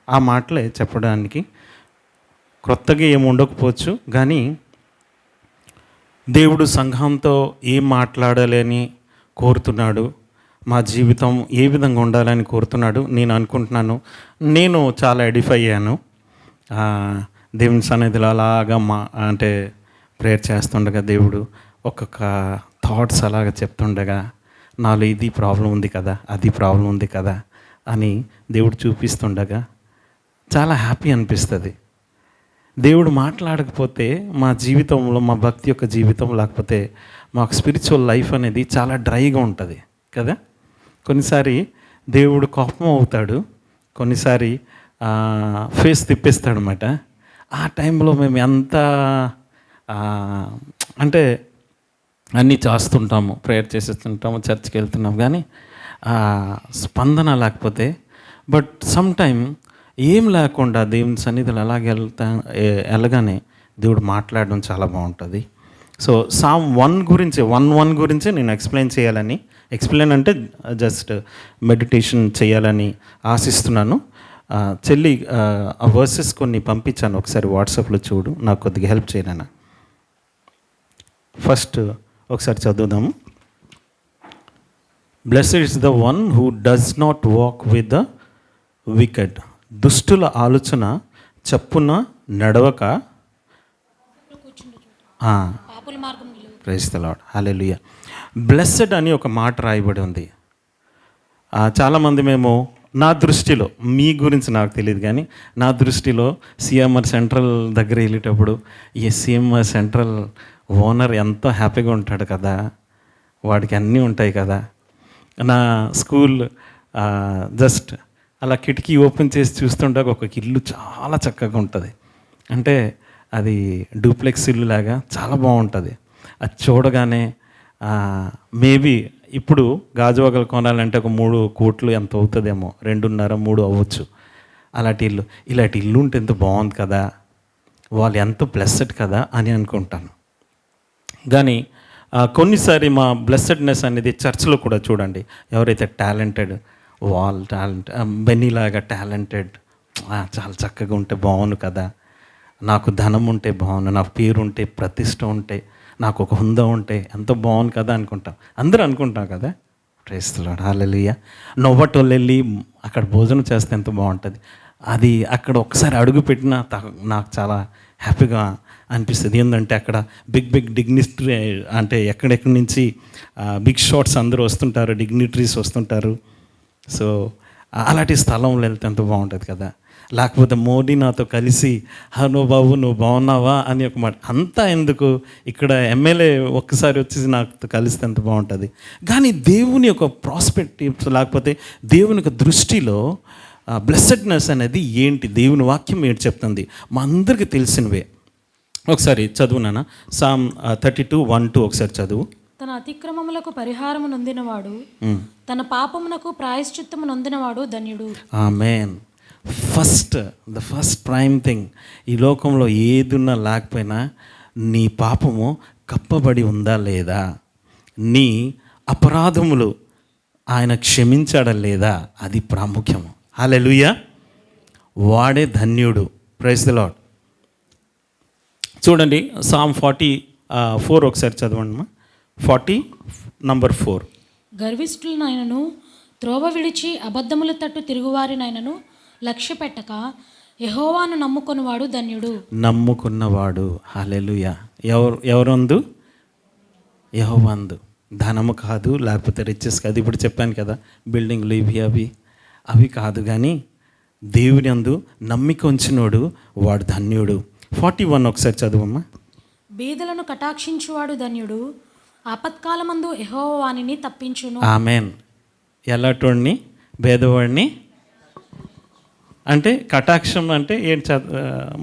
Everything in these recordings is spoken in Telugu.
ఆ మాటలే చెప్పడానికి. క్రొత్తగా ఏమి ఉండకపోవచ్చు, కానీ దేవుడు సంఘంతో ఏం మాట్లాడాలి అని కోరుతున్నాడు, మా జీవితం ఏ విధంగా ఉండాలని కోరుతున్నాడు నేను అనుకుంటున్నాను. నేను చాలా ఎడిఫై అయ్యాను దేవుని సన్నిధిలో అలాగా అంటే ప్రేయర్ చేస్తుండగా దేవుడు ఒక్కొక్క థాట్స్ అలాగ చెప్తుండగా నాలో ఇది ప్రాబ్లం ఉంది కదా, అది ప్రాబ్లం ఉంది కదా అని దేవుడు చూపిస్తుండగా చాలా హ్యాపీ అనిపిస్తుంది. దేవుడు మాట్లాడకపోతే మా జీవితంలో, మా భక్తి యొక్క జీవితం లేకపోతే మాకు స్పిరిచువల్ లైఫ్ అనేది చాలా డ్రైగా ఉంటుంది కదా. కొన్నిసారి దేవుడు కోపం అవుతాడు, కొన్నిసారి ఫేస్ తిప్పేస్తాడు అన్నమాట. ఆ టైంలో మేము ఎంత అంటే అన్నీ చేస్తుంటాము, ప్రేయర్ చేసేస్తుంటాము, చర్చ్కి వెళ్తున్నాం, కానీ స్పందన లేకపోతే. బట్ సమ్ టైమ్ ఏం లేకుండా దేవుని సన్నిధిలో అలాగే వెళ్ళగానే దేవుడు మాట్లాడడం చాలా బాగుంటుంది. సో సామ్ 1 గురించి నేను ఎక్స్ప్లెయిన్ అంటే జస్ట్ మెడిటేషన్ చేయాలని ఆశిస్తున్నాను. చెల్లి ఆ వర్సెస్ కొన్ని పంపించాను, ఒకసారి వాట్సాప్లో చూడు, నాకు కొద్దిగా హెల్ప్ చేయలేనా. ఫస్ట్ ఒకసారి చదువుదాము. Blessed is the one who does not walk with the wicked. దుష్టుల ఆలోచన చప్పున నడవక praise the lord, hallelujah. Blessed అని ఒక మాట రాయబడి ఉంది. చాలామంది మేము, నా దృష్టిలో, మీ గురించి నాకు తెలియదు కానీ నా దృష్టిలో సిఎంఆర్ సెంట్రల్ దగ్గర వెళ్ళేటప్పుడు ఈ సిఎంఆర్ సెంట్రల్ ఓనర్ ఎంతో హ్యాపీగా ఉంటాడు కదా, వాడికి అన్నీ ఉంటాయి కదా. నా స్కూల్ జస్ట్ అలా కిటికీ ఓపెన్ చేసి చూస్తుంటే ఒక ఇల్లు చాలా చక్కగా ఉంటుంది. అంటే అది డూప్లెక్స్ ఇల్లు లాగా చాలా బాగుంటుంది. అది చూడగానే మేబీ ఇప్పుడు గాజువాకలు కొనాలంటే ఒక 3 కోట్లు ఎంత అవుతుందేమో, 2.5-3 అవ్వచ్చు. ఇలాంటి ఇల్లు ఉంటే ఎంత బాగుంది కదా, వాళ్ళు ఎంతో బ్లెస్సెడ్ కదా అని అనుకుంటాను. కానీ కొన్నిసారి మా బ్లెస్సెడ్నెస్ అనేది చర్చ్లో కూడా చూడండి, ఎవరైతే టాలెంటెడ్, బెన్నీలాగా టాలెంటెడ్, చాలా చక్కగా ఉంటే బాగుండు కదా, నాకు ధనం ఉంటే బాగుండు, నాకు పేరు ఉంటే, ప్రతిష్ట ఉంటే, నాకు ఒక హుందా ఉంటే ఎంత బాగుంది కదా అనుకుంటాం, అందరూ అనుకుంటాం కదా. ప్రైజ్ ది లార్డ్, హల్లెలూయా. నవ్వటోళ్ళు వెళ్ళి అక్కడ భోజనం చేస్తే ఎంత బాగుంటుంది. అది అక్కడ ఒకసారి అడుగు పెట్టినా నాకు చాలా హ్యాపీగా అనిపిస్తుంది. ఏంటంటే అక్కడ బిగ్ డిగ్నిటరీ, అంటే ఎక్కడెక్కడి నుంచి బిగ్ షాట్స్ అందరూ వస్తుంటారు, డిగ్నిటరీస్ వస్తుంటారు. సో అలాంటి స్థలంలో వెళ్తే ఎంత బాగుంటుంది కదా. లేకపోతే మోడీ నాతో కలిసి హలో బాబు నువ్వు బాగున్నావా అని ఒక మాట, అంతా ఎందుకు, ఇక్కడ ఎమ్మెల్యే ఒక్కసారి వచ్చేసి నాకు కలిస్తే ఎంత బాగుంటుంది. కానీ దేవుని యొక్క ప్రాస్పెక్టివ్స్ లేకపోతే దేవుని యొక్క దృష్టిలో బ్లెస్సెడ్నెస్ అనేది ఏంటి, దేవుని వాక్యం ఏంటి చెప్తుంది, మా అందరికీ తెలిసినవే. ఒకసారి చదువునానా, సామ్ 32:1-2 ఒకసారి చదువు. తన అతిక్రమములకు పరిహారము నొందినవాడు, తన పాపమునకు ప్రాయశ్చిత్తము నొందినవాడు ధన్యుడు. ఆమేన్. ద ఫస్ట్ ప్రైమ్ థింగ్, ఈ లోకంలో ఏదున్నా లేకపోయినా నీ పాపము కప్పబడి ఉందా లేదా, నీ అపరాధములు ఆయన క్షమించాడా లేదా, అది ప్రాముఖ్యము. హల్లెలూయా. వాడే ధన్యుడు. Praise the lord. చూడండి సామ్ 44 ఒకసారి చదవండి. 40:4. గర్విష్ఠులనైనను త్రోవ విడిచి అబద్ధముల తట్టు తిరుగువారినైనను లక్ష్య పెట్టక యెహోవాను నమ్ముకున్నవాడు ధన్యుడు. నమ్ముకున్నవాడు, హల్లెలూయా. ఎవరందు? యెహోవాందు. ధనము కాదు, లేకపోతే రిచెస్ కాదు, ఇప్పుడు చెప్పాను కదా, బిల్డింగ్లు ఇవి అవి కాదు, కానీ దేవుని అందు నమ్మిక ఉంచినోడు వాడు ధన్యుడు. 41 ఒకసారి చదువమ్మా. బీదలను కటాక్షించువాడు ధన్యుడు, ఆపత్కాలమందు యెహోవా వానిని తప్పించును. ఆమేన్. ఎలాంటి భేదవాడిని అంటే, కటాక్షం అంటే ఏంటి,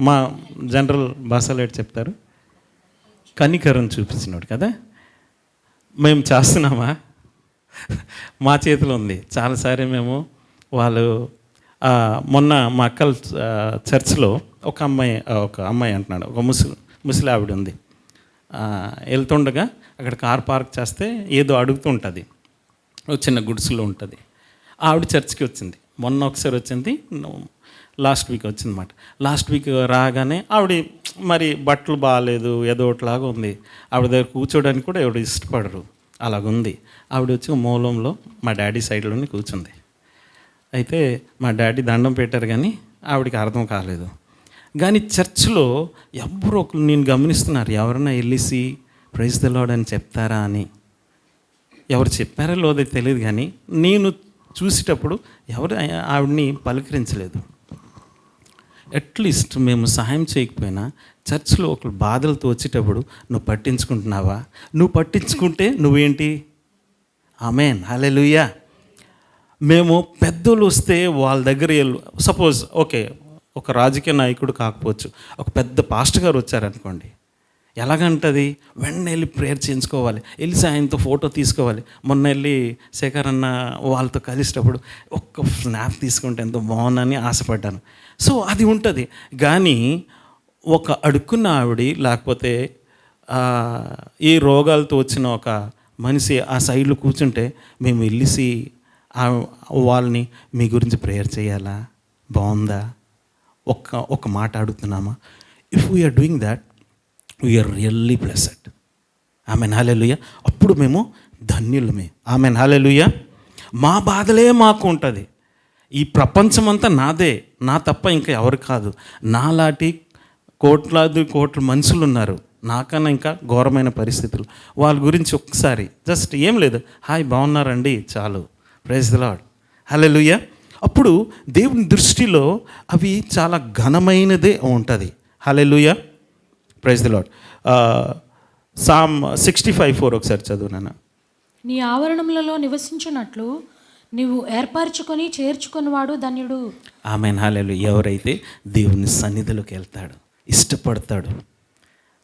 మా జనరల్ భాషలో ఏంటి చెప్తారు, కనికరం చూపించినాడు కదా. మేము చేస్తున్నామా, మా చేతిలో ఉంది. చాలాసారి మేము మొన్న మా అక్కల చర్చ్లో ఒక అమ్మాయి అంటున్నాడు, ఒక ముసలి ఆవిడ ఉంది. వెళ్తుండగా అక్కడ కార్ పార్క్ చేస్తే ఏదో అడుగుతూ ఉంటుంది, ఒక చిన్న గుడిసెలో ఉంటుంది. ఆవిడ చర్చ్కి వచ్చింది, మొన్న ఒకసారి వచ్చింది, లాస్ట్ వీక్ వచ్చిందన్నమాట. లాస్ట్ వీక్ రాగానే ఆవిడ మరి బట్టలు బాగాలేదు, ఏదో ఒకటిలాగా ఉంది. ఆవిడ దగ్గర కూర్చోడానికి కూడా ఎవరు ఇష్టపడరు, అలాగుంది. ఆవిడ వచ్చి మూలంలో మా డాడీ సైడ్లోనే కూర్చుంది. అయితే మా డాడీ దండం పెట్టారు కానీ ఆవిడకి అర్థం కాలేదు. కానీ చర్చ్లో ఎవరు ఒకరు నేను గమనిస్తున్నారు, ఎవరైనా వెళ్ళేసి ప్రైజ్ ది లార్డ్ అని చెప్తారా అని. ఎవరు చెప్పారో లేదో తెలియదు కానీ నేను చూసేటప్పుడు ఎవరు ఆవిడని పలకరించలేదు. అట్లీస్ట్ మేము సహాయం చేయకపోయినా చర్చ్లో ఒకరు బాధలతో వచ్చేటప్పుడు నువ్వు పట్టించుకుంటున్నావా, నువ్వు పట్టించుకుంటే నువ్వేంటి, ఆమేన్, హల్లెలూయా. మేము పెద్దోళ్ళు వస్తే వాళ్ళ దగ్గర సపోజ్ ఓకే ఒక రాజకీయ నాయకుడు కాకపోవచ్చు, ఒక పెద్ద పాస్టర్ గారు వచ్చారనుకోండి, ఎలాగంటది వెంటనే వెళ్ళి ప్రేయర్ చేయించుకోవాలి, వెళ్ళి ఆయనతో ఫోటో తీసుకోవాలి. మొన్న వెళ్ళి శేఖర్ అన్న వాళ్ళతో కలిసేటప్పుడు ఒక్క స్నాప్ తీసుకుంటే ఎంతో బాగుందని ఆశపడ్డాను. సో అది ఉంటుంది. కానీ ఒక అడుక్కున్న ఆవిడ లేకపోతే ఈ రోగాలతో వచ్చిన ఒక మనిషి ఆ సైడ్లో కూర్చుంటే మేము వెళ్ళేసి వాళ్ళని మీ గురించి ప్రేయర్ చేయాలా, బాగుందా, ఒక మాట అడుగుతున్నామా? If we're doing that we're really blessed. Amen, hallelujah. అప్పుడు మేము ధన్యులమే. ఆమెన్, హల్లెలూయా. మా బాధలే మాకు ఉంటుంది. ఈ ప్రపంచమంతా నాదే, నా తప్ప ఇంకా ఎవరు కాదు. నాలాంటి కోట్ల మనుషులు ఉన్నారు, నాకన్నా ఇంకా ఘోరమైన పరిస్థితులు. వాళ్ళ గురించి ఒకసారి జస్ట్ ఏం లేదు, హాయ్ బాగున్నారండి, చాలు, ప్రైజ్ ది లార్డ్, హల్లెలూయా. అప్పుడు దేవుని దృష్టిలో అవి చాలా ఘనమైనదే ఉంటుంది. హల్లెలూయా, ప్రైజ్ ది లార్డ్. సామ్ 65:4 ఒకసారి చదువు నాన్న. నీ ఆవరణములలో నివసించున్నట్లు నీవు ఏర్పరచుకొని చేర్చుకున్నవాడు ధన్యుడు. ఆమేన్, హల్లెలూయా. ఎవరైతే దేవుని సన్నిధిలోకి వెళ్తాడు, ఇష్టపడతాడు,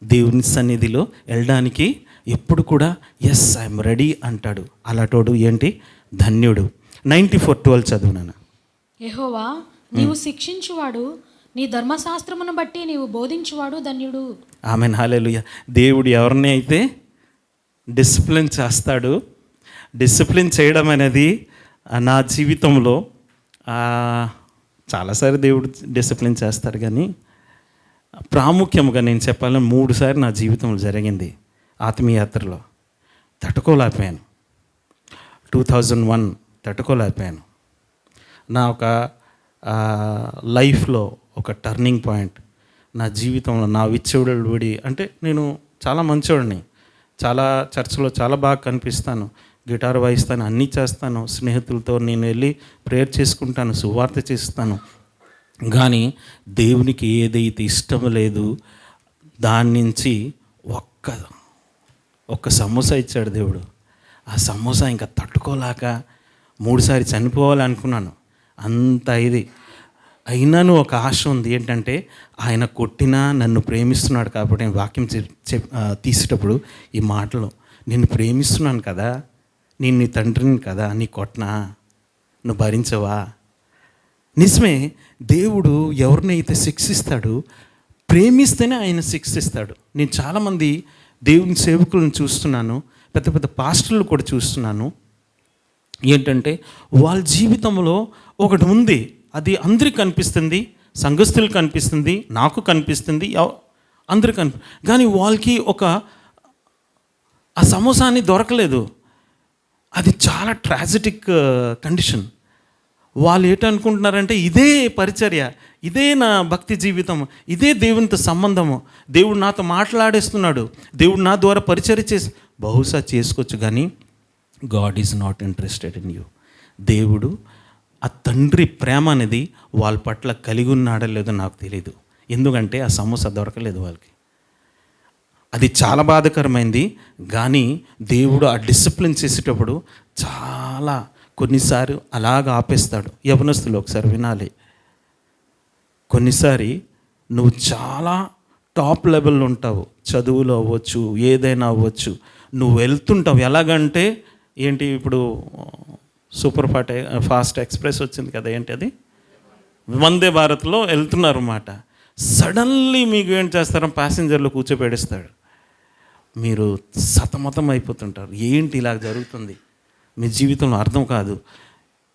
దేవుని సన్నిధిలో వెళ్ళడానికి ఎప్పుడు కూడా ఎస్ ఐఎమ్ రెడీ అంటాడు, అలాంటోడు ఏంటి, ధన్యుడు. 94:12 చదువు నాన్న. యెహోవా నీవు శిక్షించువాడు, నీ ధర్మశాస్త్రమును బట్టి నీవు బోధించువాడు ధన్యుడు. ఆమేన్, హల్లెలూయా. దేవుడు ఎవరిని అయితే డిసిప్లిన్ చేస్తాడు, డిసిప్లిన్ చేయడం అనేది నా జీవితంలో చాలాసార్లు దేవుడు డిసిప్లిన్ చేస్తాడు, కానీ ప్రాముఖ్యంగా నేను చెప్పాలని 3 సార్లు నా జీవితంలో జరిగింది. ఆత్మీయయాత్రలో తట్టుకోలేకపోయాను. 2001 తట్టుకోలేకపోయాను. నా ఒక లైఫ్లో ఒక టర్నింగ్ పాయింట్ నా జీవితంలో. నా విచ్చవుడి అంటే నేను చాలా మంచోడిని, చాలా చర్చ్లో చాలా బాగా కనిపిస్తాను, గిటార్ వాయిస్తాను, అన్నీ చేస్తాను, స్నేహితులతో నేను వెళ్ళి ప్రేయర్ చేసుకుంటాను, సువార్త చేస్తాను. కానీ దేవునికి ఏదైతే ఇష్టం లేదు దాని నుంచి ఒక్క సమోసా ఇచ్చాడు దేవుడు. ఆ సమోసా ఇంకా తట్టుకోలేక 3 సార్లు చనిపోవాలనుకున్నాను. అంత ఇది అయినాను ఒక ఆశ ఉంది, ఏంటంటే ఆయన కొట్టినా నన్ను ప్రేమిస్తున్నాడు కాబట్టి నేను వాక్యం తీసేటప్పుడు ఈ మాటలు, నిన్ను ప్రేమిస్తున్నాను కదా, నేను నీ తండ్రిని కదా, నీ కొట్టినా నువ్వు భరించవా? నిజమే, దేవుడు ఎవరినైతే శిక్షిస్తాడో ప్రేమిస్తేనే ఆయన శిక్షిస్తాడు. నేను చాలామంది దేవుని సేవకులను చూస్తున్నాను, పెద్ద పెద్ద పాస్టర్లు కూడా చూస్తున్నాను. ఏంటంటే వాళ్ళ జీవితంలో ఒకటి ఉంది, అది అందరికి కనిపిస్తుంది, సంఘస్థులకు కనిపిస్తుంది, నాకు కనిపిస్తుంది, అందరికి కానీ వాళ్ళకి ఆ సమోసాన్ని దొరకలేదు. అది చాలా ట్రాజిటిక్ కండిషన్. వాళ్ళు ఏంటనుకుంటున్నారంటే ఇదే పరిచర్య, ఇదే నా భక్తి జీవితం, ఇదే దేవునితో సంబంధము, దేవుడు నాతో మాట్లాడేస్తున్నాడు, దేవుడు నా ద్వారా పరిచర్య బహుశా చేసుకోవచ్చు, కానీ God is not interested in you. దేవుడు ఆ తండ్రి ప్రేమ అనేది వాళ్ళ పట్ల కలిగి ఉన్నాడో లేదో నాకు తెలియదు, ఎందుకంటే ఆ సమోసా దొరకలేదు వాళ్ళకి. అది చాలా బాధాకరమైంది. కానీ దేవుడు ఆ డిసిప్లిన్ చేసేటప్పుడు చాలా కొన్నిసారి అలాగ ఆపేస్తాడు. యవనస్తులు ఒకసారి వినాలి, కొన్నిసారి నువ్వు చాలా టాప్ లెవెల్లో ఉంటావు, చదువులో అవ్వచ్చు, ఏదైనా అవ్వచ్చు, నువ్వు వెళ్తుంటావు. ఎలాగంటే ఏంటి, ఇప్పుడు సూపర్ ఫాస్ట్ ఎక్స్ప్రెస్ వచ్చింది కదా, ఏంటి అది, వందే భారత్లో వెళ్తున్నారు అన్నమాట. సడన్లీ మీకు ఏం చేస్తారో ప్యాసింజర్లో కూర్చోపెడేస్తాడు, మీరు సతమతం అయిపోతుంటారు. ఏంటి ఇలా జరుగుతుంది, మీ జీవితంలో అర్థం కాదు.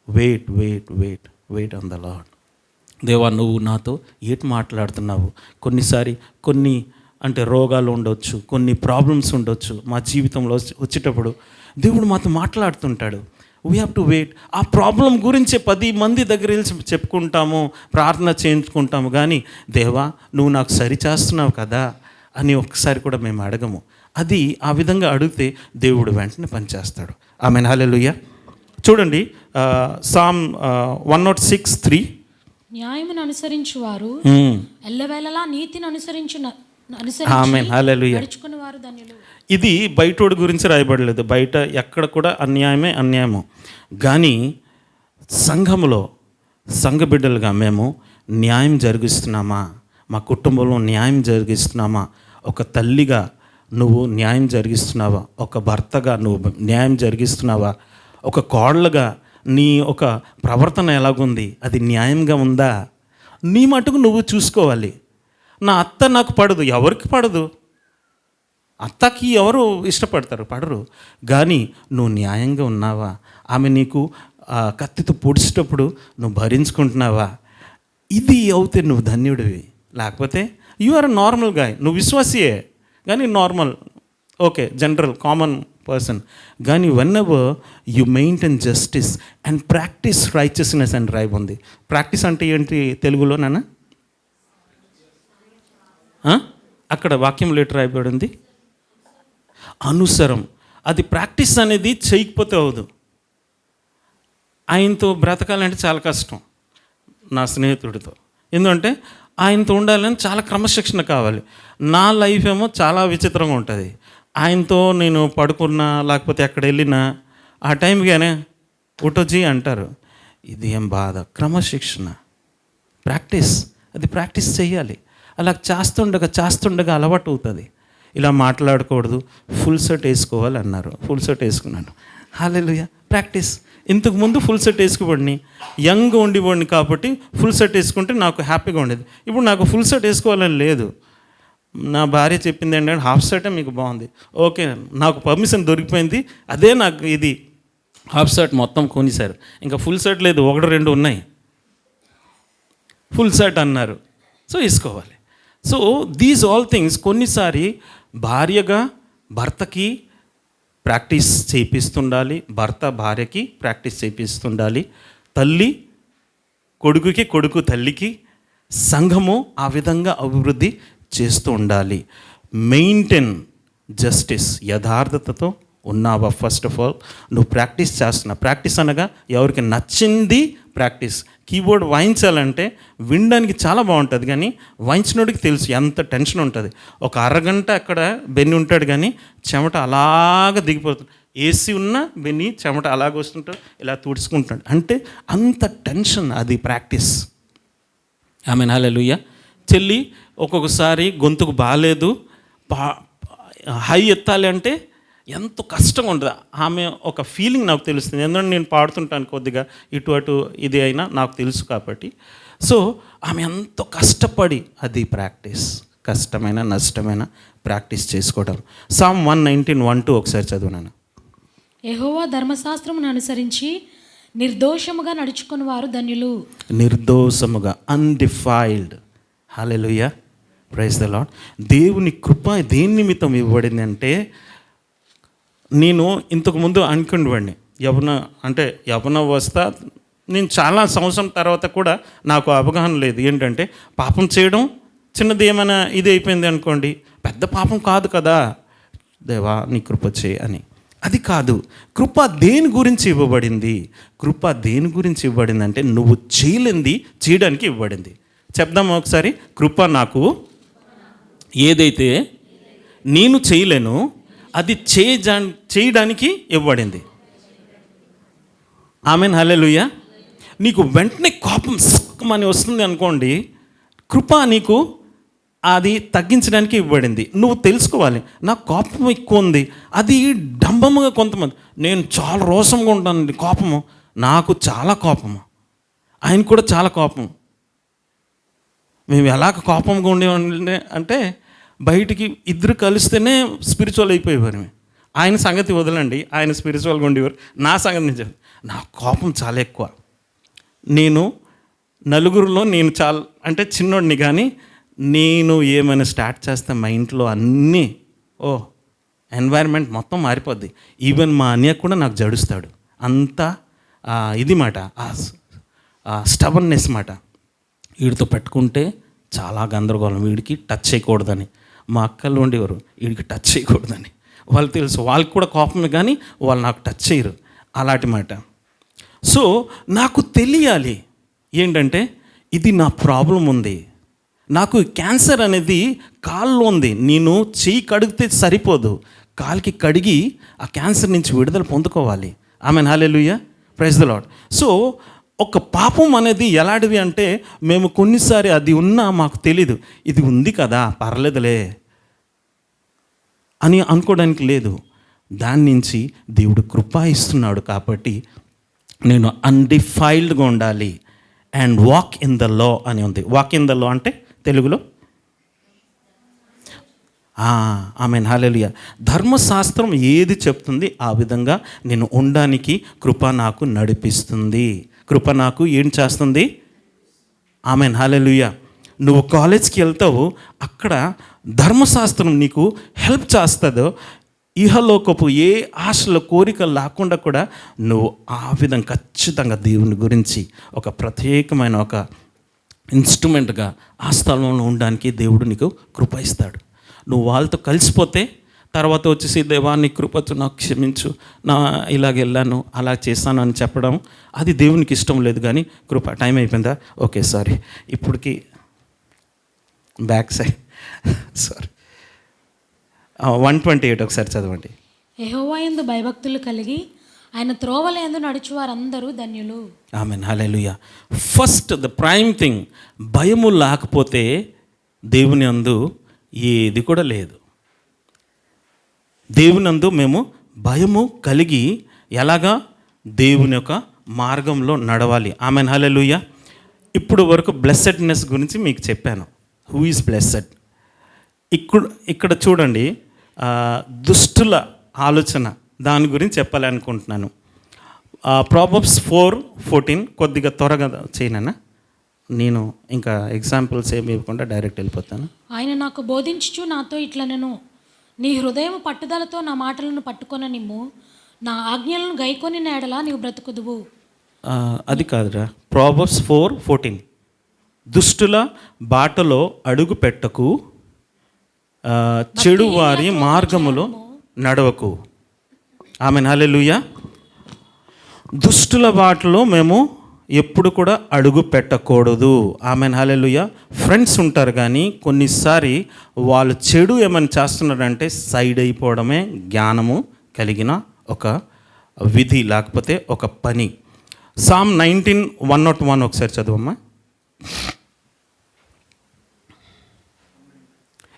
Wait wait wait wait on the lord. దేవా నువ్వు నాతో ఏటి మాట్లాడుతున్నావు. కొన్నిసారి కొన్ని అంటే రోగాలు ఉండొచ్చు, కొన్ని ప్రాబ్లమ్స్ ఉండొచ్చు మా జీవితంలో వచ్చేటప్పుడు దేవుడు మాతో మాట్లాడుతుంటాడు. We have to wait. ఆ ప్రాబ్లం గురించి 10 మంది దగ్గర వెళ్ళి చెప్పుకుంటాము, ప్రార్థన చేయించుకుంటాము, కానీ దేవా నువ్వు నాకు సరి చేస్తున్నావు కదా అని ఒక్కసారి కూడా మేము అడగము. అది ఆ విధంగా అడిగితే దేవుడు వెంటనే పనిచేస్తాడు. ఆమేన్, హల్లెలూయా. చూడండి సామ్ 106:3. న్యాయమును అనుసరించు వారు ఎల్లవేళలా నీతిని ఆమేన్, హల్లెలూయా. నడుచుకుని వారు ధన్యులు. ఇది బయటోడి గురించి రాయబడలేదు. బయట ఎక్కడ కూడా అన్యాయము. కానీ సంఘములో సంఘ బిడ్డలుగా మేము న్యాయం జరిగిస్తున్నామా? మా కుటుంబంలో న్యాయం జరిగిస్తున్నామా? ఒక తల్లిగా నువ్వు న్యాయం జరిగిస్తున్నావా? ఒక భర్తగా నువ్వు న్యాయం జరిగిస్తున్నావా? ఒక కోడలుగా నీ ఒక ప్రవర్తన ఎలాగుంది? అది న్యాయంగా ఉందా? నీ మటుకు నువ్వు చూసుకోవాలి. నా అత్త నాకు పడదు, ఎవరికి పడదు? అత్తకి ఎవరు ఇష్టపడతారు? పడరు. కానీ నువ్వు న్యాయంగా ఉన్నావా? ఆమె నీకు కత్తితో పొడిచేటప్పుడు నువ్వు భరించుకుంటున్నావా? ఇది అవుతే నువ్వు ధన్యుడివి. లేకపోతే యు ఆర్ నార్మల్ గాయ్. నువ్వు విశ్వాసియే కానీ normal, okay, general common person. కానీ whenever you maintain justice and practise righteousness and drive ఉంది. ప్రాక్టీస్ అంటే ఏంటి తెలుగులో నాన్న? అక్కడ వాక్యం లేటర్ రాయబడింది అనుసరం. అది ప్రాక్టీస్ అనేది చేయకపోతే అవదు. ఆయనతో బ్రతకాలంటే చాలా కష్టం. నా స్నేహితుడితో, ఎందుకంటే ఆయనతో ఉండాలని చాలా క్రమశిక్షణ కావాలి. నా లైఫ్ ఏమో చాలా విచిత్రంగా ఉంటుంది. ఆయనతో నేను పడుకున్నా లేకపోతే ఎక్కడ వెళ్ళినా ఆ టైంగానే ఉటోజీ అంటారు. ఇది ఏం బాధ. క్రమశిక్షణ, ప్రాక్టీస్, అది ప్రాక్టీస్ చేయాలి. అలా చేస్తుండగా అలవాటు అవుతుంది. ఇలా మాట్లాడకూడదు, ఫుల్ షర్ట్ వేసుకోవాలి అన్నారు, ఫుల్ షర్ట్ వేసుకున్నాను. హల్లెలూయా. ప్రాక్టీస్. ఇంతకుముందు ఫుల్ షర్ట్ వేసుకోబడిని, యంగ్గా ఉండేవాడిని కాబట్టి ఫుల్ షర్ట్ వేసుకుంటే నాకు హ్యాపీగా ఉండేది. ఇప్పుడు నాకు ఫుల్ షర్ట్ వేసుకోవాలని లేదు. నా భార్య చెప్పింది ఏంటంటే హాఫ్ షర్టే మీకు బాగుంది. ఓకే, నాకు పర్మిషన్ దొరికిపోయింది. అదే నాకు ఇది హాఫ్ షర్ట్ మొత్తం కొనిసారు. ఇంకా ఫుల్ షర్ట్ లేదు, 1-2 ఉన్నాయి. ఫుల్ షర్ట్ అన్నారు, సో వేసుకోవాలి. సో దీస్ ఆల్ థింగ్స్ కొన్నిసారి భార్యగా భర్తకి ప్రాక్టీస్ చేయిస్తుండాలి, భర్త భార్యకి ప్రాక్టీస్ చేయిస్తుండాలి, తల్లి కొడుకుకి, కొడుకు తల్లికి, సంఘము ఆ విధంగా అభివృద్ధి చేస్తూ ఉండాలి. Maintain justice. యథార్థతతో ఉన్నావా? ఫస్ట్ ఆఫ్ ఆల్ నువ్వు ప్రాక్టీస్ చేస్తున్నావు. ప్రాక్టీస్ అనగా ఎవరికి నచ్చింది ప్రాక్టీస్. కీబోర్డ్ వాయించాలంటే వినడానికి చాలా బాగుంటుంది, కానీ వాయించినోడికి తెలుసు ఎంత టెన్షన్ ఉంటుంది. ఒక అరగంట అక్కడ బెన్ని ఉంటాడు, కానీ చెమట అలాగ దిగిపోతుంది. ఏసీ ఉన్న బెన్ని చెమట అలాగ వస్తుంటాడు, ఇలా తుడుచుకుంటాడు. అంటే అంత టెన్షన్, అది ప్రాక్టీస్. ఆమెన్, హల్లెలూయా. చెల్లి ఒక్కొక్కసారి గొంతుకు బాగాలేదు, హై ఎత్తాలి అంటే ఎంతో కష్టంగా ఉంటుంది. ఆమె ఒక ఫీలింగ్ నాకు తెలుస్తుంది, ఎందుకంటే నేను పాడుతుంటాను కొద్దిగా ఇటు అటు, ఇది అయినా నాకు తెలుసు కాబట్టి. సో ఆమె ఎంతో కష్టపడి, అది ప్రాక్టీస్. కష్టమైన నష్టమైన ప్రాక్టీస్ చేసుకోవడం. సామ్ 119:1-2 ఒకసారి చదువునాను. యెహోవా ధర్మశాస్త్రమును అనుసరించి నిర్దోషముగా నడుచుకుని వారు ధన్యులు. నిర్దోషముగా, undefiled. Hallelujah, praise the lord. దేవుని కృప దేని నిమిత్తం ఇవ్వబడింది అంటే, నేను ఇంతకుముందు అనుకునేవాడిని యవనవస్థ, నేను చాలా సంవత్సరం తర్వాత కూడా నాకు అవగాహన లేదు. ఏంటంటే పాపం చేయడం చిన్నది, ఏమైనా ఇది అయిపోయింది అనుకోండి, పెద్ద పాపం కాదు కదా, దేవా నీ కృప చేయి అని. అది కాదు. కృప దేని గురించి ఇవ్వబడింది? కృప దేని గురించి ఇవ్వబడింది అంటే నువ్వు చేయలేంది చేయడానికి ఇవ్వబడింది. చెప్దాం ఒకసారి. కృప నాకు ఏదైతే నేను చేయలేను అది చేయడానికి ఇవ్వబడింది. ఆమెన్, హల్లెలూయా. నీకు వెంటనే కోపం సక్కమని వస్తుంది అనుకోండి, కృప నీకు అది తగ్గించడానికి ఇవ్వబడింది. నువ్వు తెలుసుకోవాలి, నాకు కోపం ఎక్కువ ఉంది. అది డంబముగా కొంతమంది, నేను చాలా రోషంగా ఉంటానండి, కోపము నాకు చాలా కోపము, ఆయన కూడా చాలా కోపం. మేము ఎలాగ కోపంగా ఉండేవాడి అంటే బయటికి ఇద్దరు కలిస్తేనే స్పిరిచువల్ అయిపోయేవారు. ఆయన సంగతి వదలండి, ఆయన స్పిరిచువల్గా ఉండేవారు. నా సంగతి నుంచి నా కోపం చాలా ఎక్కువ. నేను నలుగురిలో నేను చాలా అంటే చిన్నోడిని, కానీ నేను ఏమైనా స్టార్ట్ చేస్తే మా ఇంట్లో అన్నీ ఎన్వైర్న్మెంట్ మొత్తం మారిపోద్ది. ఈవెన్ మా అన్నయ్య కూడా నాకు జడుస్తాడు. అంత ఇది మాట, స్టబన్నెస్ మాట. వీడితో పెట్టుకుంటే చాలా గందరగోళం, వీడికి టచ్ చేయకూడదని. మా అక్కలు ఉండేవారు, వీడికి టచ్ చేయకూడదని. వాళ్ళు తెలుసు, వాళ్ళకి కూడా కోపమే, కానీ వాళ్ళు నాకు టచ్ చేయరు, అలాంటి మాట. సో నాకు తెలియాలి ఏంటంటే ఇది నా ప్రాబ్లం ఉంది, నాకు క్యాన్సర్ అనేది కాల్లో ఉంది. నేను చెయ్యి కడిగితే సరిపోదు, కాలికి కడిగి ఆ క్యాన్సర్ నుంచి విడుదల పొందుకోవాలి. Amen, hallelujah, praise the lord. So ఒక పాపం అనేది ఎలాంటిది అంటే మేము కొన్నిసారి అది ఉన్నా మాకు తెలీదు, ఇది ఉంది కదా పర్లేదులే అని అనుకోవడానికి లేదు. దాని నుంచి దేవుడు కృప ఇస్తున్నాడు. కాబట్టి నేను అన్డిఫైల్డ్గా ఉండాలి. And walk in the law అని ఉంది. వాక్ ఇన్ ద లా అంటే తెలుగులో ఆమేన్, హల్లెలూయా. ధర్మశాస్త్రం ఏది చెప్తుంది ఆ విధంగా నేను ఉండడానికి కృప నాకు నడిపిస్తుంది. కృప నాకు ఏం చేస్తుంది? ఆమేన్, హల్లెలూయా. నువ్వు కాలేజ్కి వెళ్తావు, అక్కడ ధర్మశాస్త్రం నీకు హెల్ప్ చేస్తుందో, ఇహలోకపు ఏ ఆశల కోరికలు లేకుండా కూడా నువ్వు ఆ విధంగా ఖచ్చితంగా దేవుని గురించి ఒక ప్రత్యేకమైన ఒక ఇన్స్ట్రుమెంట్గా ఆ స్థలంలో ఉండడానికి దేవుడు నీకు కృప ఇస్తాడు. నువ్వు వాళ్ళతో కలిసిపోతే తర్వాత వచ్చేసి దేవా నీ కృపతో నాకు క్షమించు, నా ఇలాగ వెళ్ళాను అలా చేస్తాను అని చెప్పడం అది దేవునికి ఇష్టం లేదు. కానీ కృప టైం అయిపోయిందా? Okay, sorry. ఇప్పటికి బ్యాక్ సైడ్ సారీ 128 ఒకసారి చదవండి. యెహోవా యందు భయభక్తులు కలిగి ఆయన త్రోవల యందు నడుచు వారందరూ ధన్యులు. ఆమేన్, హల్లెలూయా. ఫస్ట్ ద ప్రైమ్ థింగ్, భయము లేకపోతే దేవుని అందు ఏది కూడా లేదు. దేవుని అందు మేము భయము కలిగి ఎలాగా దేవుని యొక్క మార్గంలో నడవాలి. ఆమేన్, హల్లెలూయా. ఇప్పుడు వరకు బ్లెస్సెడ్నెస్ గురించి మీకు చెప్పాను. Who is blessed? ఇక్కడ చూడండి, దుష్టుల ఆలోచన దాని గురించి చెప్పాలనుకుంటున్నాను. ప్రావర్బ్స్ 4:14 కొద్దిగా త్వరగా చేయనా, నేను ఇంకా ఎగ్జాంపుల్స్ ఏమి ఇవ్వకుండా డైరెక్ట్ వెళ్ళిపోతాను. ఆయన నాకు బోధించుచు నాతో ఇట్లా, నేను నీ హృదయం పట్టుదలతో నా మాటలను పట్టుకొననిమ్ము, నా ఆజ్ఞలను గైకొని నేడలా నీవు బ్రతుకుదువు. అది కాదురా, ప్రావర్బ్స్ 4:14 దుష్టుల బాటలో అడుగు పెట్టకు, చెడు వారి మార్గములో నడవకు. ఆమేన్, హల్లెలూయా. దుష్టుల బాటలో మేము ఎప్పుడు కూడా అడుగు పెట్టకూడదు. ఆమేన్, హల్లెలూయా. ఫ్రెండ్స్ ఉంటారు, కానీ కొన్నిసారి వాళ్ళు చెడు ఏమైనా చేస్తున్నారంటే సైడ్ అయిపోవడమే జ్ఞానము కలిగిన ఒక విధి, లేకపోతే ఒక పని. సామ్ 19:101 ఒకసారి చదువమ్మా.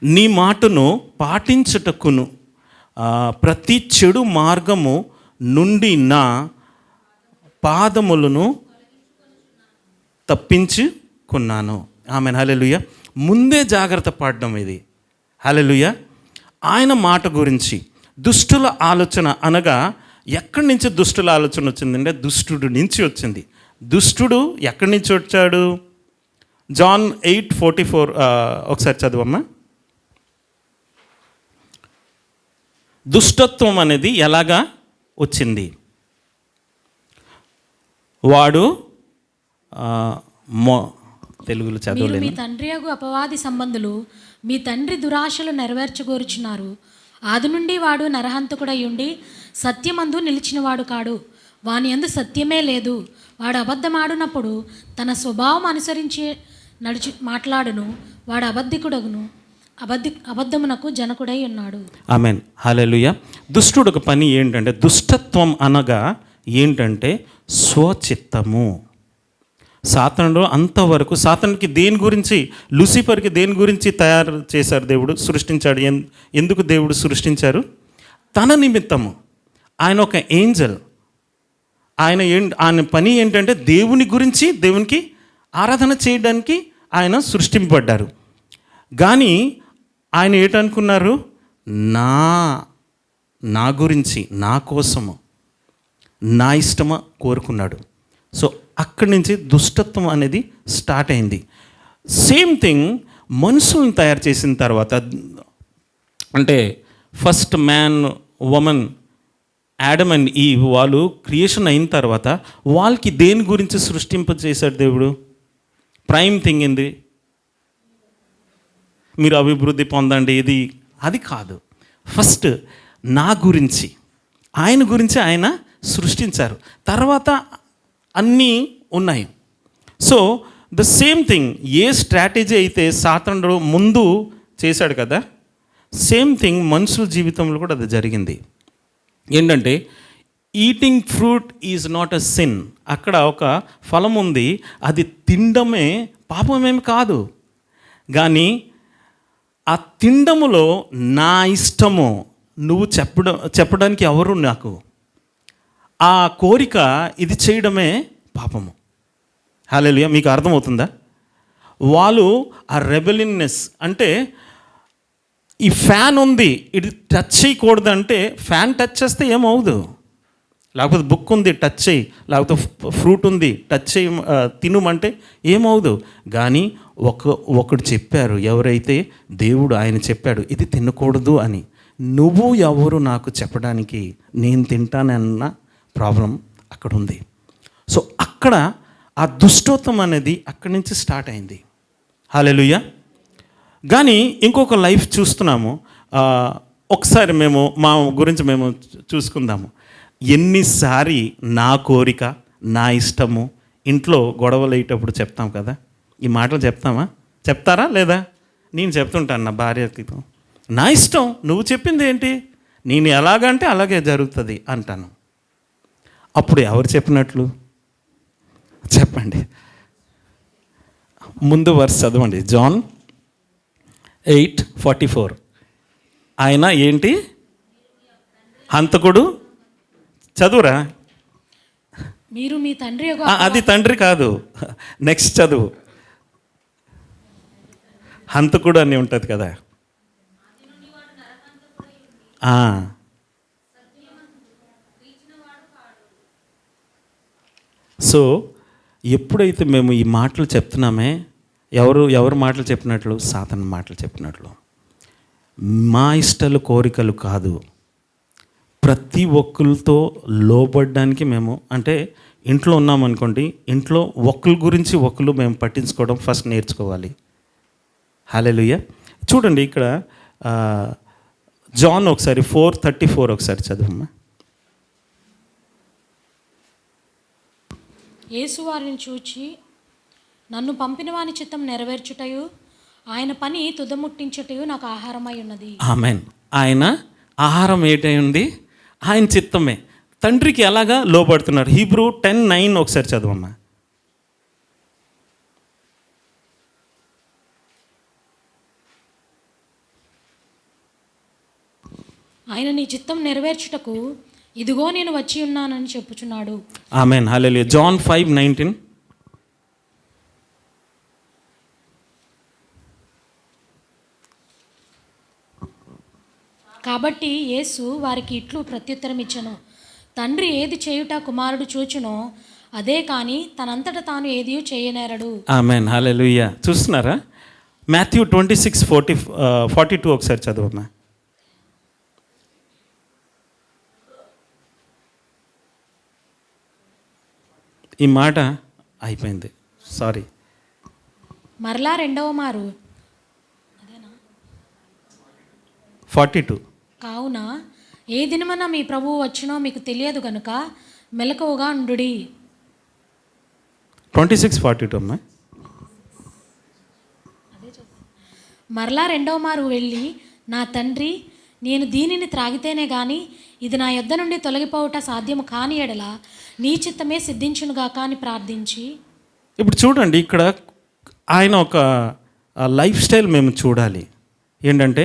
నీ మాటను పాటించుటకును ప్రతి చెడు మార్గము నుండి నా పాదములను తప్పించుకున్నాను. ఆమేన్, హల్లెలూయా. ముందే జాగ్రత్త పడడం ఇది. హల్లెలూయా. ఆయన మాట గురించి దుష్టుల ఆలోచన అనగా ఎక్కడి నుంచి దుష్టుల ఆలోచన వచ్చిందంటే దుష్టుడు నుంచి వచ్చింది. దుష్టుడు ఎక్కడి నుంచి వచ్చాడు? జాన్ 8:44 ఒకసారి చదువమ్మా. దుష్టత్వం అనేది ఎలాగా వచ్చింది? వాడు తెలుగులో చదవలేదు. మీ తండ్రి యగు అపవాది సంబంధులు మీ తండ్రి దురాశలు నెరవేర్చగోరుచున్నారు. ఆది నుండి వాడు నరహంతకుడై ఉండి సత్యమందు నిలిచినవాడు కాడు, వాని యందు సత్యమే లేదు. వాడు అబద్ధమాడునప్పుడు తన స్వభావం అనుసరించి మాట్లాడును. వాడు అబద్ధికుడగును, అబద్ధమునకు జనకుడై ఉన్నాడు. ఆమేన్, హల్లెలూయా. దుష్టుడు ఒక పని ఏంటంటే, దుష్టత్వం అనగా ఏంటంటే స్వచిత్తము. సాతానుడు అంతవరకు, సాతానుకి దేని గురించి, లూసిఫర్కి దేని గురించి తయారు చేశారు దేవుడు, సృష్టించాడు? ఎందుకు దేవుడు సృష్టించారు? తన నిమిత్తము. ఆయన ఒక ఏంజల్. ఆయన పని ఏంటంటే దేవుని గురించి, దేవునికి ఆరాధన చేయడానికి ఆయన సృష్టింపబడ్డారు. కానీ ఆయన ఏంటనుకున్నారు? నా గురించి, నా కోసము, నా ఇష్టమా కోరుకున్నాడు. సో అక్కడి నుంచి దుష్టత్వం అనేది స్టార్ట్ అయింది. సేమ్ థింగ్ మనుషులను తయారు చేసిన తర్వాత, అంటే first man women Adam and Eve వాళ్ళు క్రియేషన్ అయిన తర్వాత వాళ్ళకి దేని గురించి సృష్టింపజేశాడు దేవుడు? ప్రైమ్ థింగ్ ఏంది? మీరు అభివృద్ధి పొందండి, ఇది అది కాదు. ఫస్ట్ నా గురించి, ఆయన గురించి ఆయన సృష్టించారు. తర్వాత అన్నీ ఉన్నాయి. So the same thing, A strategy అయితే సాతానుడు ముందు చేశాడు కదా, సేమ్ థింగ్ మనుషుల జీవితంలో కూడా అది జరిగింది. ఏంటంటే eating fruit is not a sin. అక్కడ ఒక ఫలం ఉంది, అది తినడమే పాపమేమి కాదు. కానీ ఆ తినడములో నా ఇష్టము నువ్వు చెప్పడానికి ఎవరు నాకు, ఆ కోరిక ఇది చేయడమే పాపము. హల్లెలూయా. మీకు అర్థమవుతుందా? వాళ్ళు ఆ రెబెలియన్నెస్, అంటే ఈ ఫ్యాన్ ఉంది, ఇది టచ్ చేయకూడదు అంటే ఫ్యాన్ టచ్ చేస్తే ఏమవుదు, లేకపోతే బుక్ ఉంది టచ్ చేయి, లేకపోతే ఫ్రూట్ ఉంది టచ్ చేయి తినుమంటే ఏమవుదు. కానీ ఒకడు చెప్పారు, ఎవరైతే దేవుడు ఆయన చెప్పాడు ఇది తినకూడదు అని, నువ్వు ఎవరు నాకు చెప్పడానికి, నేను తింటానన్న ప్రాబ్లం అక్కడ ఉంది. సో అక్కడ ఆ దుష్టత్వం అనేది అక్కడి నుంచి స్టార్ట్ అయింది. హల్లెలూయా. కానీ ఇంకొక లైఫ్ చూస్తున్నాము. ఒకసారి మేము మా గురించి మేము చూసుకుందాము. ఎన్నిసారి నా కోరిక, నా ఇష్టము, ఇంట్లో గొడవలు అయ్యేటప్పుడు చెప్తాం కదా, ఈ మాటలు చెప్తామా? చెప్తారా లేదా? నేను చెప్తుంటాను నా భార్యకి, నా ఇష్టం, నువ్వు చెప్పింది ఏంటి, నేను ఎలాగంటే అలాగే జరుగుతుంది అంటాను. అప్పుడు ఎవరు చెప్పినట్లు చెప్పండి. ముందు వర్స్ చదవండి, జాన్ 8:44. ఆయన ఏంటి? హంతకుడు. చదువురా. మీరు మీ తండ్రి అది తండ్రి కాదు, నెక్స్ట్ చదువు. హంతకుడు అని ఉంటుంది కదా. సో ఎప్పుడైతే మేము ఈ మాటలు చెప్తున్నామే, ఎవరు మాటలు చెప్పినట్లు? సాతాను మాటలు చెప్పినట్లు. మా ఇష్టాలు కోరికలు కాదు, ప్రతి ఒక్కరితో లోబడ్డానికి మేము, అంటే ఇంట్లో ఉన్నామనుకోండి, ఇంట్లో ఒకరి గురించి ఒకరు మేము పట్టించుకోవడం ఫస్ట్ నేర్చుకోవాలి. హల్లెలూయా. చూడండి ఇక్కడ జాన్ ఒకసారి 4:34 ఒకసారి చదువమ్మా. యేసు వారిని చూచి, నన్ను పంపిన వాని చిత్తం నెరవేర్చుటయు ఆయన పని తుదముట్టించుటయు నాకు ఆహారమై ఉన్నది. ఆమేన్. ఆయన ఆహారం ఏంటై ఉంది? ఆయన చిత్తమే. తండ్రికి ఎలాగా లోబడుతున్నారు? హీబ్రూ 10:9 ఒకసారి చదవమ్మా. ఆయన నీ చిత్తం నెరవేర్చుటకు ఇదిగో నేను వచ్చి ఉన్నానని చెప్పుచున్నాడు. ఆమేన్. హల్లెలూయా. జాన్ 5:19. కాబట్టి యేసు వారికి ఇట్లు ప్రత్యుత్తరం ఇచ్చెను, తండ్రి ఏది చేయుట కుమారుడు చూచునో అదే కానీ తనంతట తాను ఏది చేయనేరడు. ఆమేన్. హల్లెలూయా. చూస్తున్నారా? మాథ్యూ 26:42 ఒకసారి చదవమ్మా. ఈ మాట అయిపోయింది, సారీ. మరలా రెండవ మారు 42. కావున ఏ దినమన మీ ప్రభువు వచ్చినో మీకు తెలియదు గనుక మెలకువగా ఉండుడి. 26:42 అమ్మా. మరలా రెండవ మారు వెళ్ళి, నా తండ్రి, నేను దీనిని త్రాగితేనే కానీ ఇది నా యొద్ద నుండి తొలగిపోవుట సాధ్యము కాని ఎడల నీ చిత్తమే సిద్ధించునుగాక అని ప్రార్థించి. ఇప్పుడు చూడండి, ఇక్కడ ఆయన ఒక లైఫ్ స్టైల్ మేము చూడాలి. ఏంటంటే,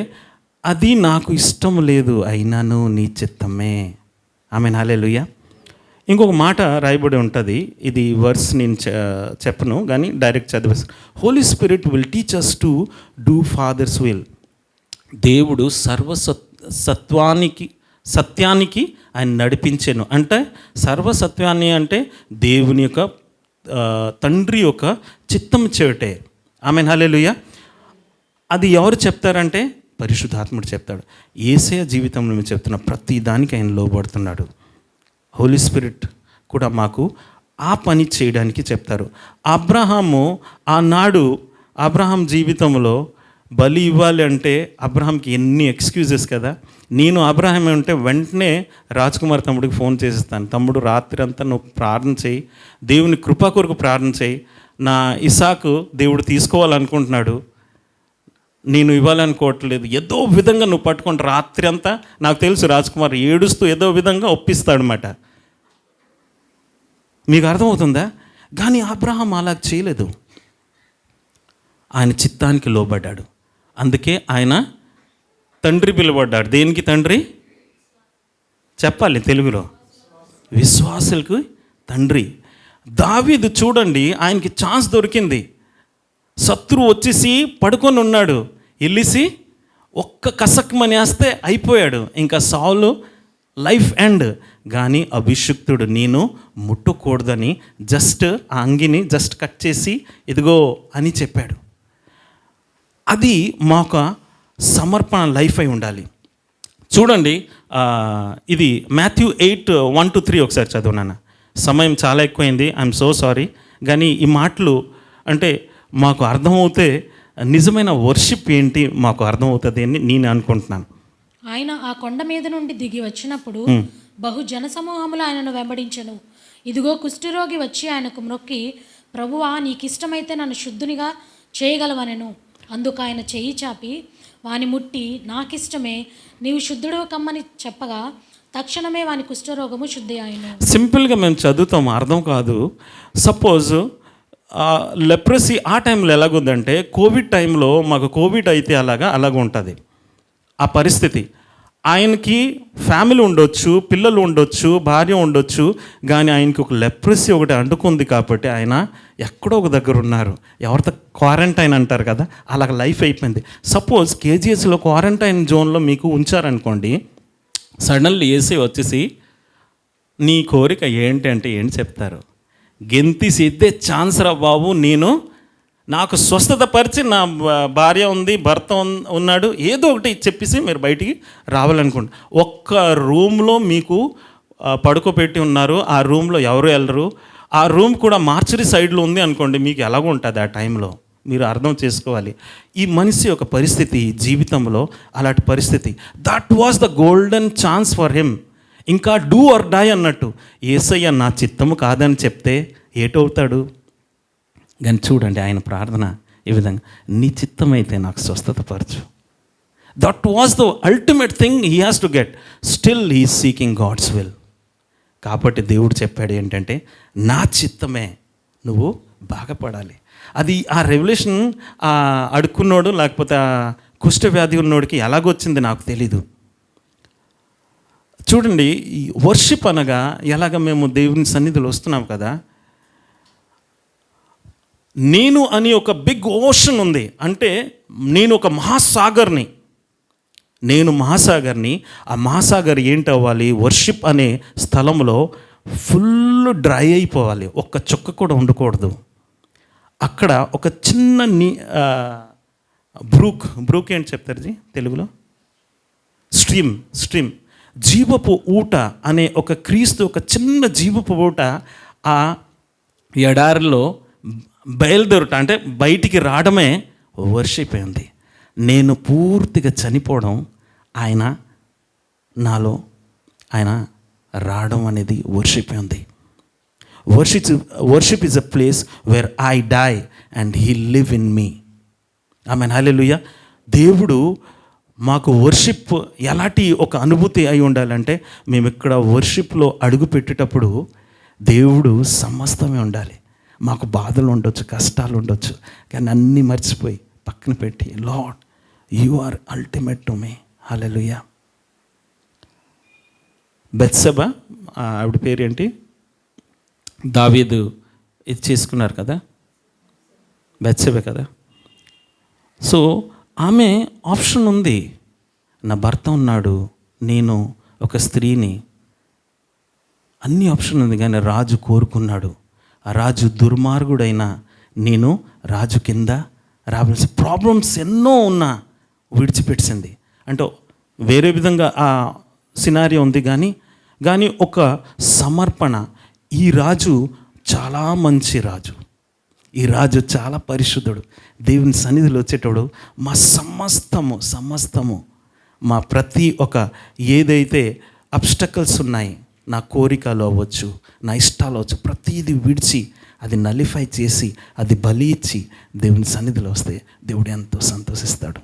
అది నాకు ఇష్టం లేదు అయినాను నీ చిత్తమే. ఆమేన్. హల్లెలూయా. ఇంకొక మాట రాయబడి ఉంటుంది, ఇది వర్స్ నేను చెప్పను కానీ డైరెక్ట్ చదివేస్తాను. Holy Spirit will teach us to do Father's will. దేవుడు సత్యానికి ఆయన నడిపించాను. అంటే సర్వసత్వాన్ని అంటే దేవుని యొక్క తండ్రి యొక్క చిత్తం చేటే. ఆమేన్, హల్లెలూయా. అది ఎవరు చెప్తారంటే పరిశుద్ధాత్ముడు చెప్తాడు. యేసయ్య జీవితంలో మేము చెప్తున్న ప్రతి దానికి ఆయన లోబడుతున్నాడు. హోలీ స్పిరిట్ కూడా మాకు ఆ పని చేయడానికి చెప్తారు. అబ్రహాం జీవితంలో బలి ఇవ్వాలి అంటే అబ్రహాంకి ఎన్ని ఎక్స్క్యూజెస్ కదా. నేను అబ్రహాం అంటే వెంటనే రాజ్ కుమార్ తమ్ముడికి ఫోన్ చేసేస్తాను, తమ్ముడు రాత్రి అంతా నువ్వు ప్రార్థన చేయి, దేవుని కృపా కొరకు ప్రార్థన చేయి, నా ఇసాకు దేవుడు తీసుకోవాలనుకుంటున్నాడు, నేను ఇవ్వాలనుకోవట్లేదు, ఏదో విధంగా నువ్వు పట్టుకొని రాత్రి అంతా. నాకు తెలుసు రాజ్ కుమార్ ఏడుస్తూ ఏదో విధంగా ఒప్పిస్తాడనమాట. మీకు అర్థమవుతుందా? కానీ అబ్రహాం అలా చేయలేదు. ఆయన చిత్తానికి లోబడ్డాడు. అందుకే ఆయన తండ్రి పిలువడ్డాడు. దేనికి తండ్రి చెప్పాలి తెలుగులో? విశ్వాసులకు తండ్రి. దావీదు చూడండి, ఆయనకి ఛాన్స్ దొరికింది. శత్రువు వచ్చేసి పడుకొని ఉన్నాడు, వెళ్ళేసి ఒక్క కసక్మని వేస్తే అయిపోయాడు, ఇంకా సౌలు లైఫ్ ఎండ్. కానీ అభిషిక్తుడు నేను ముట్టకూడదని జస్ట్ ఆ అంగిని జస్ట్ కట్ చేసి ఇదిగో అని చెప్పాడు. అది మాకు సమర్పణ లైఫ్ అయి ఉండాలి. చూడండి, ఇది మాథ్యూ 8:1-3 ఒకసారి చదువునాన్న. సమయం చాలా ఎక్కువైంది, ఐఎమ్ సో సారీ. కానీ ఈ మాటలు అంటే మాకు అర్థమవుతే నిజమైన వర్షిప్ ఏంటి మాకు అర్థమవుతుంది అని నేను అనుకుంటున్నాను. ఆయన ఆ కొండ మీద నుండి దిగి వచ్చినప్పుడు బహు జనసమూహములు ఆయనను వెంబడించెను. ఇదిగో కుష్ఠరోగి వచ్చి ఆయనకు మ్రొక్కి, ప్రభువా నీకిష్టమైతే నన్ను శుద్ధునిగా చేయగలవనెను. అందుకు ఆయన చెయ్యి చాపి వాని ముట్టి, నాకిష్టమే, నీవు శుద్ధుడు కమ్మని చెప్పగా తక్షణమే వాని కుష్ఠరోగము శుద్ధి ఆయన. సింపుల్గా మేము చదువుతాము, అర్థం కాదు. సపోజ్ లెప్రసీ ఆ టైంలో ఎలాగుందంటే, కోవిడ్ టైంలో మాకు కోవిడ్ అయితే అలాగ ఉంటుంది ఆ పరిస్థితి. ఆయనకి ఫ్యామిలీ ఉండొచ్చు, పిల్లలు ఉండొచ్చు, భార్య ఉండొచ్చు, కానీ ఆయనకి ఒక లెప్రసీ ఒకటి అంటుకుంది కాబట్టి ఆయన ఎక్కడో ఒక దగ్గర ఉన్నారు. ఎవరితో క్వారంటైన్ అంటారు కదా, అలాగ లైఫ్ అయిపోయింది. సపోజ్ కేజీఎస్లో క్వారంటైన్ జోన్లో మీకు ఉంచారనుకోండి, సడన్లీ ఏసీ వచ్చేసి నీ కోరిక ఏంటి అంటే ఏంటి చెప్తారు? గెంతిసి ఇద్దే ఛాన్స్ రా బాబు, నాకు స్వస్థత పరిచి నా భార్య ఉంది, భర్త ఉన్నాడు, ఏదో ఒకటి చెప్పేసి మీరు బయటికి రావాలనుకోండి. ఒక్క రూమ్లో మీకు పడుకోబెట్టి ఉన్నారు, ఆ రూమ్లో ఎవరు వెళ్ళరు, ఆ రూమ్ కూడా మార్చరీ సైడ్లో ఉంది అనుకోండి, మీకు ఎలాగో ఉంటుంది ఆ టైంలో. మీరు అర్థం చేసుకోవాలి ఈ మనిషి యొక్క పరిస్థితి జీవితంలో, అలాంటి పరిస్థితి. That was the golden chance for him. ఇంకా డూ ఆర్ డై అన్నట్టు. యేసయ్య నా చిత్తము కాదని చెప్తే ఏటవుతాడు? కానీ చూడండి ఆయన ప్రార్థన ఈ విధంగా, నీ చిత్తమైతే నాకు స్వస్థత పరచు. That was the ultimate thing he has to get. Still he is seeking God's will. కాబట్టి దేవుడు చెప్పాడు ఏంటంటే, నా చిత్తమే, నువ్వు బాగుపడాలి. అది ఆ రెవల్యూషన్ అడుక్కున్నోడు లేకపోతే ఆ కుష్ఠవ్యాధి ఉన్నోడికి ఎలాగొచ్చింది నాకు తెలీదు. చూడండి, ఈ వర్షిప్ అనగా ఎలాగ మేము దేవుని సన్నిధిలో వస్తున్నాం కదా, నేను అని ఒక బిగ్ ఓషన్ ఉంది. అంటే నేను ఒక మహాసాగర్ని. ఆ మహాసాగర్ ఏంటవ్వాలి? వర్షిప్ అనే స్థలంలో ఫుల్ డ్రై అయిపోవాలి, ఒక్క చుక్క కూడా ఉండకూడదు. అక్కడ ఒక చిన్న బ్రూక్ ఏంటి చెప్తారు జీ తెలుగులో? స్ట్రీమ్ జీవపు ఊట అనే ఒక క్రీస్తు, ఒక చిన్న జీవపు ఊట ఆ ఎడారిలో బయలుదేరుట, అంటే బయటికి రావడమే వర్షిప్ అయింది. నేను పూర్తిగా చనిపోవడం, ఆయన రావడం అనేది వర్షిప్ అయింది. Worship is a place where I die and he live in me. Amen, hallelujah. దేవుడు మాకు వర్షిప్ ఎలాంటి ఒక అనుభూతి అయి ఉండాలంటే, మేము ఇక్కడ వర్షిప్లో అడుగు పెట్టేటప్పుడు దేవుడు సమస్తమే ఉండాలి. మాకు బాధలు ఉండొచ్చు, కష్టాలు ఉండొచ్చు, కానీ అన్నీ మర్చిపోయి పక్కన పెట్టి, Lord you are ultimate to me. Hallelujah. Bathsheba ఆవిడ పేరు ఏంటి? దావీదు ఇది చేసుకున్నారు కదా, బెత్షెబా కదా. సో ఆమె ఆప్షన్ ఉంది, నా భర్త ఉన్నాడు, నేను ఒక స్త్రీని, అన్ని ఆప్షన్ ఉంది. కానీ రాజు కోరుకున్నాడు, ఆ రాజు దుర్మార్గుడైన నేను రాజు కింద రావాల్సిన ప్రాబ్లమ్స్ ఎన్నో ఉన్నా విడిచిపెట్టింది. అంటే వేరే విధంగా ఆ సినారియో ఉంది, కానీ ఒక సమర్పణ. ఈ రాజు చాలా మంచి రాజు, ఈ రాజు చాలా పరిశుద్ధుడు, దేవుని సన్నిధిలో వచ్చేటోడు మా సమస్తము మా ప్రతి ఒక్క ఏదైతే అబ్స్టకల్స్ ఉన్నాయి, నా కోరికలు అవ్వచ్చు, నా ఇష్టాలు అవ్వచ్చు, ప్రతిదీ విడిచి అది నలిఫై చేసి అది బలి ఇచ్చి దేవుని సన్నిధిలో వస్తే దేవుడు ఎంతో సంతోషిస్తాడు.